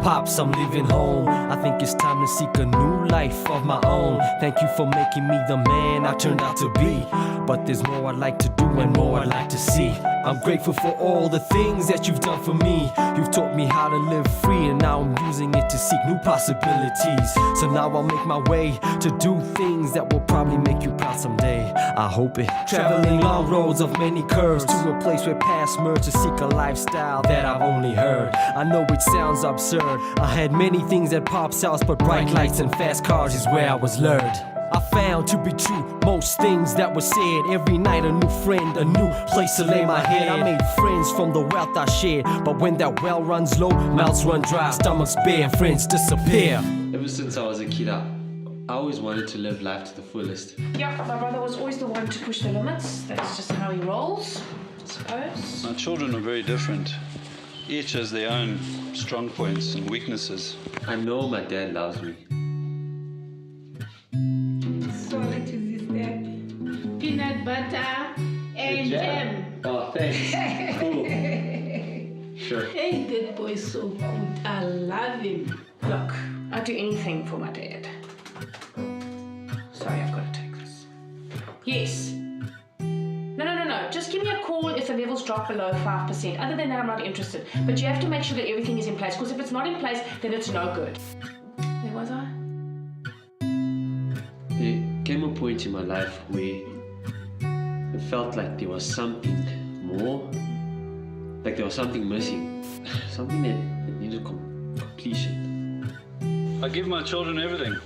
Pops, I'm leaving home. I think it's time to seek a new life of my own. Thank you for making me the man I turned out to be. But there's more I'd like to do and more I'd like to see. I'm grateful for all the things that you've done for me. You've taught me how to live free, and now I'm using it to seek new possibilities. So now I'll make my way to do things that will probably make you proud someday. I hope it. Traveling long roads of many curves to a place where paths merge to seek a lifestyle that I've only heard. I know it sounds absurd. I had many things at Pop's house, but bright lights and fast cars is where I was lured. I found to be true most things that were said. Every night a new friend, a new place to lay my head. I made friends from the wealth I shared, but when that well runs low, mouths run dry, stomachs bare, and friends disappear. Ever since I was a kid, I always wanted to live life to the fullest. Yeah, my brother was always the one to push the limits. That's just how he rolls, I suppose. My children are very different. Each has their own strong points and weaknesses. I know my dad loves me. Solid is this dad. Peanut butter and jam. Oh, thanks. Cool. Sure. Hey, that boy's so good. I love him. Look, I'd do anything for my dad. Sorry, I've got to take this. Yes. No. Just give me a call if the levels drop below 5%. Other than that, I'm not interested. But you have to make sure that everything is in place, because if it's not in place, then it's no good. Where was I? There came a point in my life where it felt like there was something more, like there was something missing, something that needed completion. I give my children everything.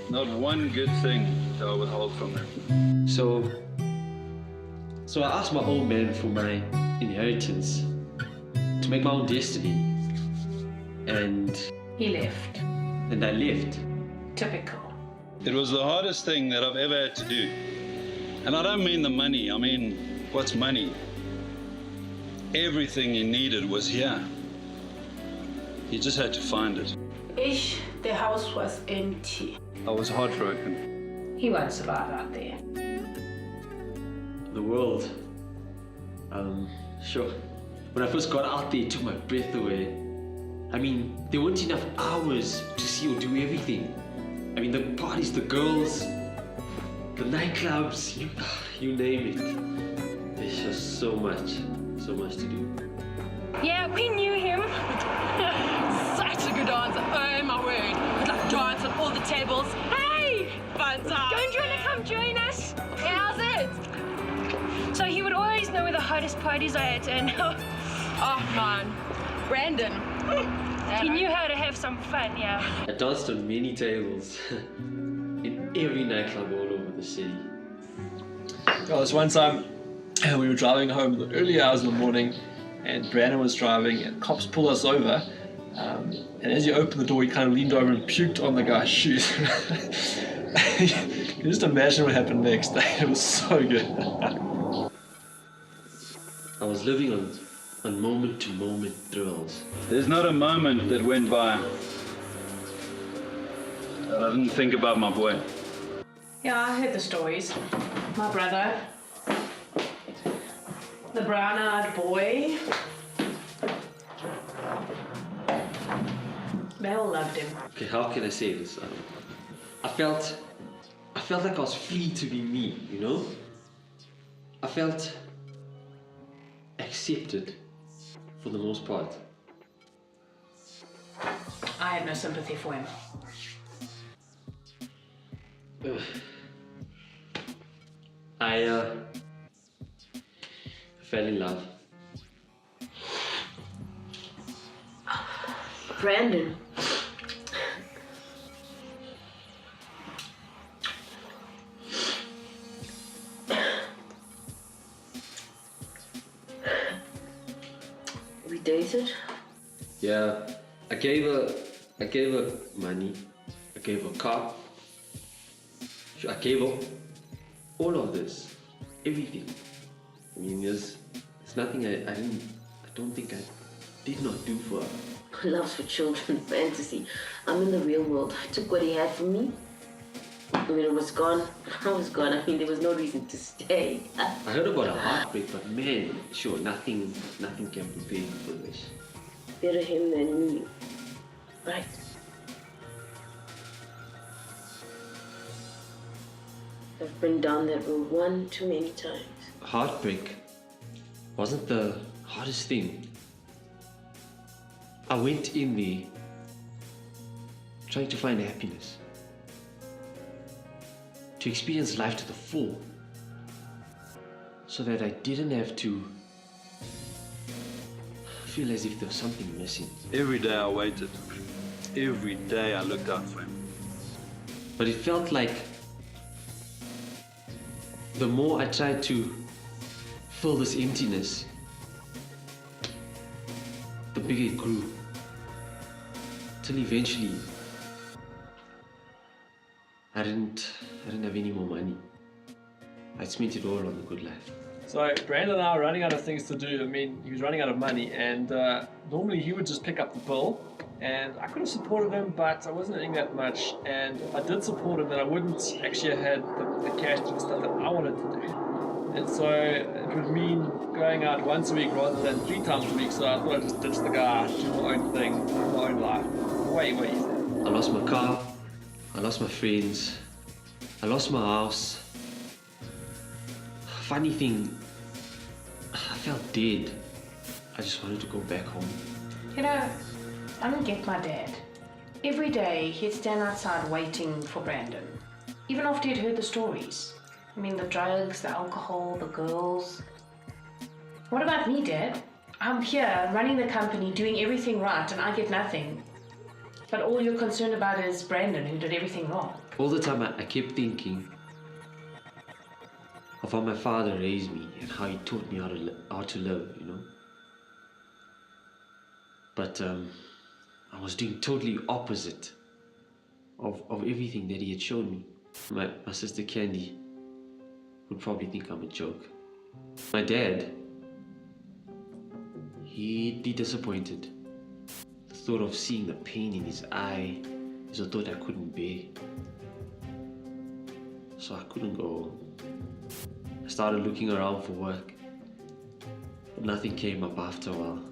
Not one good thing do I withhold from them. So I asked my old man for my inheritance, to make my own destiny. And He left. I left. Typical. It was the hardest thing that I've ever had to do. And I don't mean the money, I mean, what's money? Everything he needed was here. He just had to find it. Ish, the house was empty. I was heartbroken. He won't survive out there. The world. Sure. When I first got out there, it took my breath away. I mean, there weren't enough hours to see or do everything. I mean, the parties, the girls, the nightclubs, you name it. There's just so much to do. Yeah, we knew him. Such a good dancer. Oh my word. We'd like dance on all the tables. Hey! Fun time. Don't you want to come join us? How's it? So he would always know where the hottest parties are at, and oh man, Brandon. He knew how to have some fun, yeah. I danced on many tables in every nightclub all over the city. Well, this one time we were driving home in the early hours of the morning, and Brandon was driving, and cops pulled us over. And as you opened the door, he kind of leaned over and puked on the guy's shoes. You can just imagine what happened next. It was so good. I was living on moment-to-moment thrills. There's not a moment that went by that I didn't think about my boy. Yeah, I heard the stories. My brother, the brown-eyed boy. They all loved him. Okay, how can I say this? I felt like I was free to be me, you know? I felt accepted for the most part. I had no sympathy for him. I fell in love. Brandon. We dated? Yeah, I gave her money. I gave her a car. I gave her all of this, everything. I mean, there's nothing I don't think I did not do for her. Love's for children, fantasy. I'm in the real world. I took what he had from me. When it was gone, I was gone. I mean, there was no reason to stay. I heard about a heartbreak, but man, sure, nothing can prepare you for this. Better him than me. right? I've been down that road one too many times. Heartbreak wasn't the hardest thing. I went in there trying to find happiness, to experience life to the full, so that I didn't have to feel as if there was something missing. Every day I waited. Every day I looked out for him. But it felt like the more I tried to fill this emptiness, the bigger it grew. Till eventually, I didn't have any more money. I spent it all on the good life. So Brandon and I are running out of things to do. I mean, he was running out of money, and normally he would just pick up the bill, and I could have supported him, but I wasn't earning that much. And if I did support him, then I wouldn't actually have had the cash to do stuff that I wanted to do. And so it would mean going out once a week rather than 3 times a week. So I thought I'd just ditch the guy, do my own thing, live my own life. Way easier. I lost my car, I lost my friends, I lost my house. Funny thing, I felt dead. I just wanted to go back home. You know, I don't get my dad. Every day he'd stand outside waiting for Brandon, even after he'd heard the stories. I mean, the drugs, the alcohol, the girls. What about me, Dad? I'm here running the company, doing everything right, and I get nothing. But all you're concerned about is Brandon, who did everything wrong. All the time I kept thinking of how my father raised me and how he taught me how to live, you know. But I was doing totally opposite of everything that he had shown me. My sister Candy would probably think I'm a joke. My dad, he'd be disappointed. The thought of seeing the pain in his eye is a thought I couldn't bear. So I couldn't go home. I started looking around for work, but nothing came up after a while.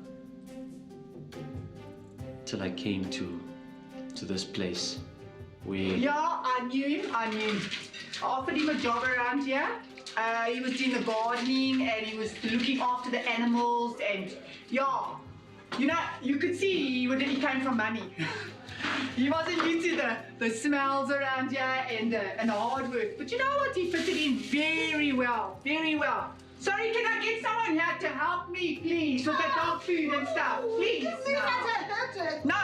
Till I came to this place where... Yeah, I knew him. I offered him a job around here. He was doing the gardening and he was looking after the animals and yeah, you know, you could see he came from money. He wasn't used to the smells around here and the hard work. But you know what? He fitted in very well, very well. Sorry, can I get someone here to help me, please, with the dog food and stuff? Please. No,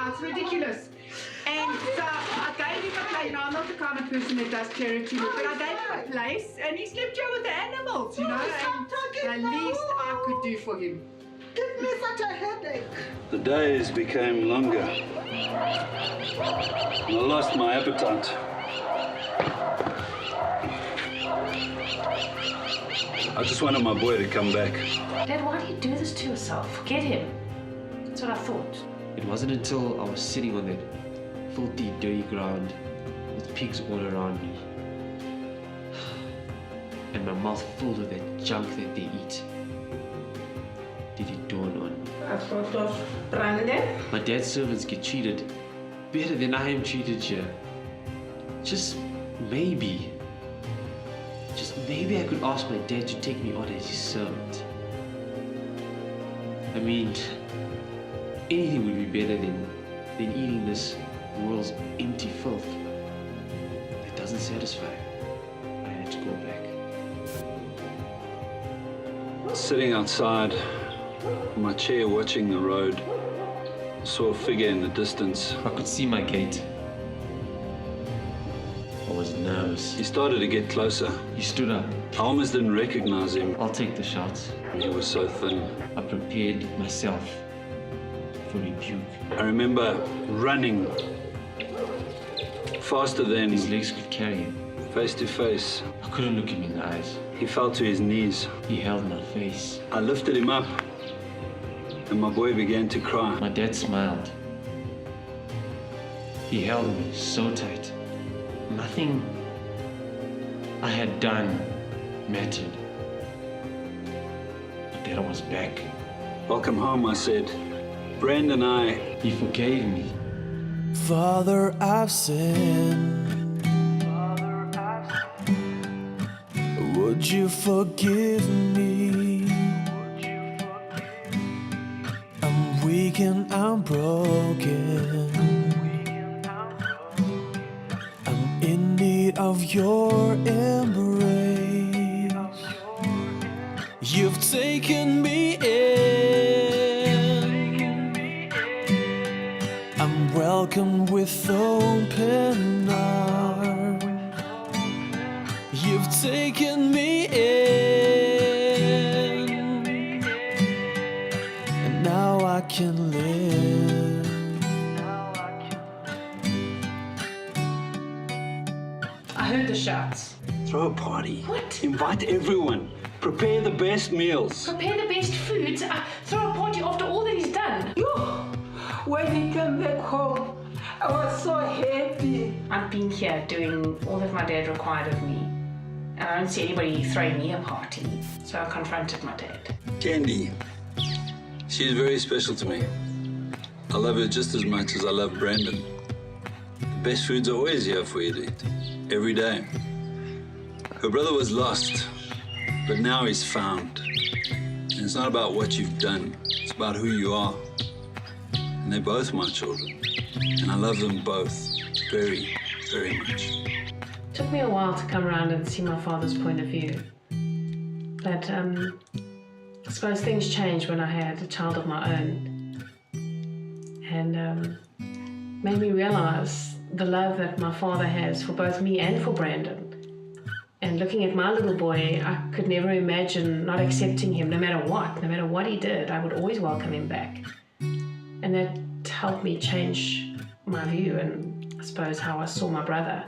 it's ridiculous. And so I gave him a place. You know, I'm not the kind of person that does charity work, but I gave him a place and he slept here with the animals, you know, and the least I could do for him. Give me such a headache. The days became longer. And I lost my appetite. I just wanted my boy to come back. Dad, why do you do this to yourself? Forget him. That's what I thought. It wasn't until I was sitting on that filthy, dirty ground with pigs all around me and my mouth full of that junk that they eat did it dawn on me. A sort of Brandon. My dad's servants get treated better than I am treated here. Just maybe I could ask my dad to take me on as his servant. I mean, anything would be better than eating this world's empty filth. It doesn't satisfy. I had to go back. Sitting outside in my chair watching the road, I saw a figure in the distance. I could see my gate. I was nervous. He started to get closer. He stood up. I almost didn't recognize him. I'll take the shots. He was so thin. I prepared myself for rebuke. I remember running faster than His legs could carry him. face to face. I couldn't look him in the eyes. He fell to his knees. He held my face. I lifted him up and my boy began to cry. My dad smiled. He held me so tight. Nothing I had done mattered. But that I was back. Welcome home, I said. Brand and I. He forgave me. Father, I've sinned. Would you forgive me? I'm weak and I'm broken. I'm in need of your embrace. You've taken me in. I'm welcome with open arms. You've taken me in, and now I can live. I heard the shouts. Throw a party. What? Invite everyone. Prepare the best meals. Prepare the best foods. Throw a party after all that he's done. When he came back home, I was so happy. I've been here doing all that my dad required of me, and I don't see anybody throwing me a party. So I confronted my dad. Candy. She's very special to me. I love her just as much as I love Brandon. The best food's always here for you to eat. Every day. Her brother was lost, but now he's found. And it's not about what you've done, it's about who you are. And they're both my children. And I love them both very, very much. It took me a while to come around and see my father's point of view. But I suppose things changed when I had a child of my own. And made me realize the love that my father has for both me and for Brandon. And looking at my little boy, I could never imagine not accepting him no matter what he did. I would always welcome him back. And that helped me change my view and I suppose how I saw my brother.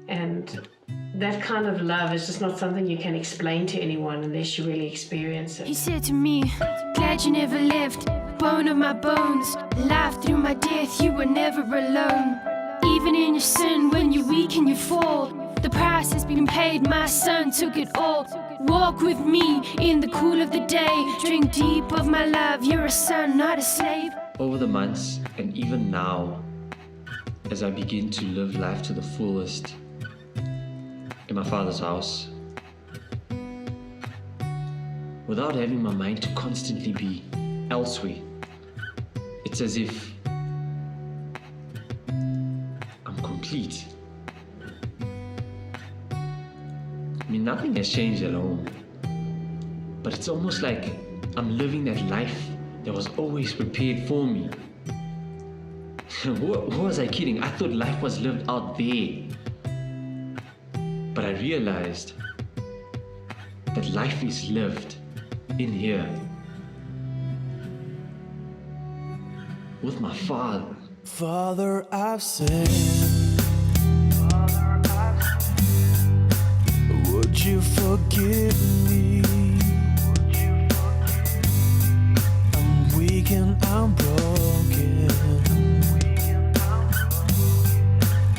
And that kind of love is just not something you can explain to anyone unless you really experience He it. said to me, glad you never left, bone of my bones, life through my death, you were never alone. Even in your sin, when you're weak and you fall, the price has been paid, my son took it all. Walk with me in the cool of the day, drink deep of my love, you're a son, not a slave. Over the months, and even now, as I begin to live life to the fullest in my father's house, without having my mind to constantly be elsewhere, it's as if I'm complete. I mean, nothing has changed at home, but it's almost like I'm living that life that was always prepared for me. Who was I kidding? I thought life was lived out there. But I realized that life is lived in here with my father. Father, I've sinned. Would you forgive me? I'm weak and I'm broken.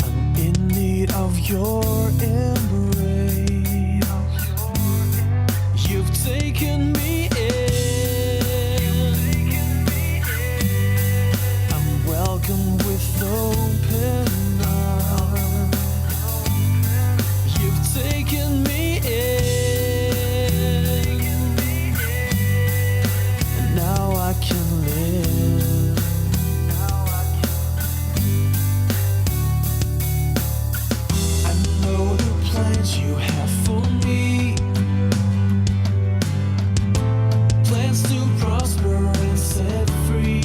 I'm in need of your embrace. You've taken me in. I'm welcome with open arms. You've taken me in, and now I can live. I know the plans you have for me, plans to prosper and set free.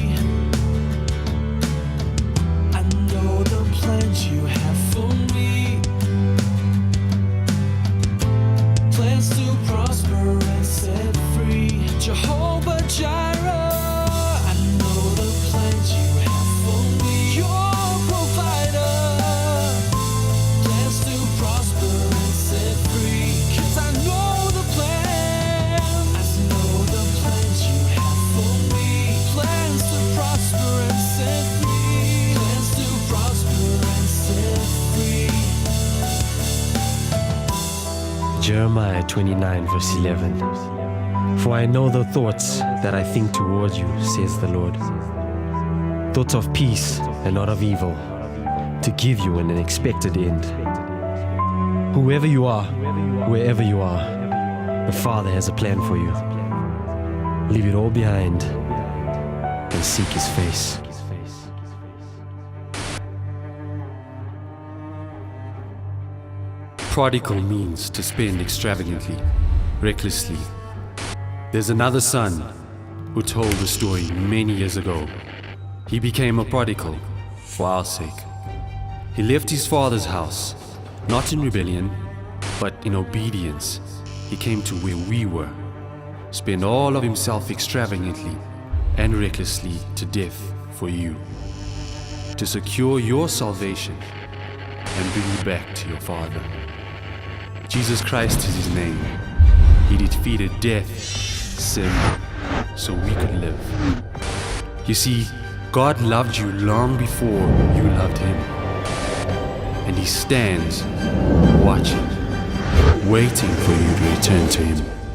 I know the plans you have for me, plans to prosper and set free. Jehovah Jireh, I know the plans you have for me. Your provider, plans to prosper and set free. 'Cause I know the plans. I know the plans you have for me. Plans to prosper and set free. Plans to prosper and set free. Jeremiah 29 verse 11. For I know the thoughts that I think toward you, says the Lord. Thoughts of peace and not of evil, to give you an expected end. Whoever you are, wherever you are, the Father has a plan for you. Leave it all behind and seek His face. Prodigal means to spend extravagantly, recklessly. There's another son who told the story many years ago. He became a prodigal for our sake. He left his father's house, not in rebellion, but in obedience. He came to where we were, spent all of himself extravagantly and recklessly to death for you, to secure your salvation and bring you back to your Father. Jesus Christ is His name. He defeated death, sin, so we could live. You see, God loved you long before you loved Him. And He stands watching, waiting for you to return to Him.